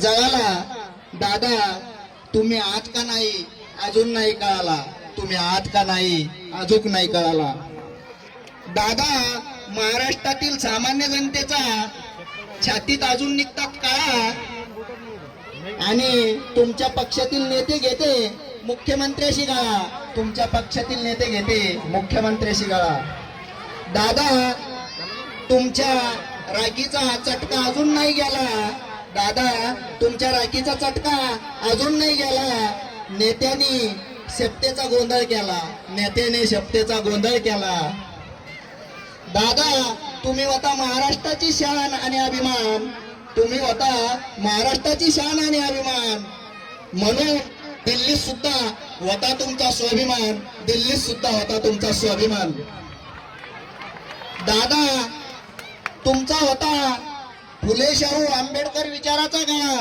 जगाला दादा तुम्ही आहात का नाही अजून नाही कळाला, तुम्ही आहात का नाही अजून नाही कळाला। दादा महाराष्ट्रातील सामान्य जनतेचा छातीत अजून निघतात काळा आणि तुमच्या पक्षातील नेते घेते मुख्यमंत्र्याशी गाळा, तुमच्या पक्षातील नेते घेते मुख्यमंत्र्याशी गाळा। दादा तुमच्या राखीचा चटका अजून नाही गेला, दादा तुमच्या राखीचा चटका अजून नाही गेला। नेत्यांनी शपथेचा गोंधळ केला, नेत्याने शपथेचा गोंधळ केला। दादा तुम्ही होता महाराष्ट्राची शान आणि अभिमान, तुम्ही होता महाराष्ट्राची शान आणि अभिमान, म्हणून दिल्लीत सुद्धा होता तुमचा स्वाभिमान, दिल्लीत सुद्धा होता तुमचा स्वाभिमान। दादा तुमचा होता फुले शाहू आंबेडकर विचाराचा काळ,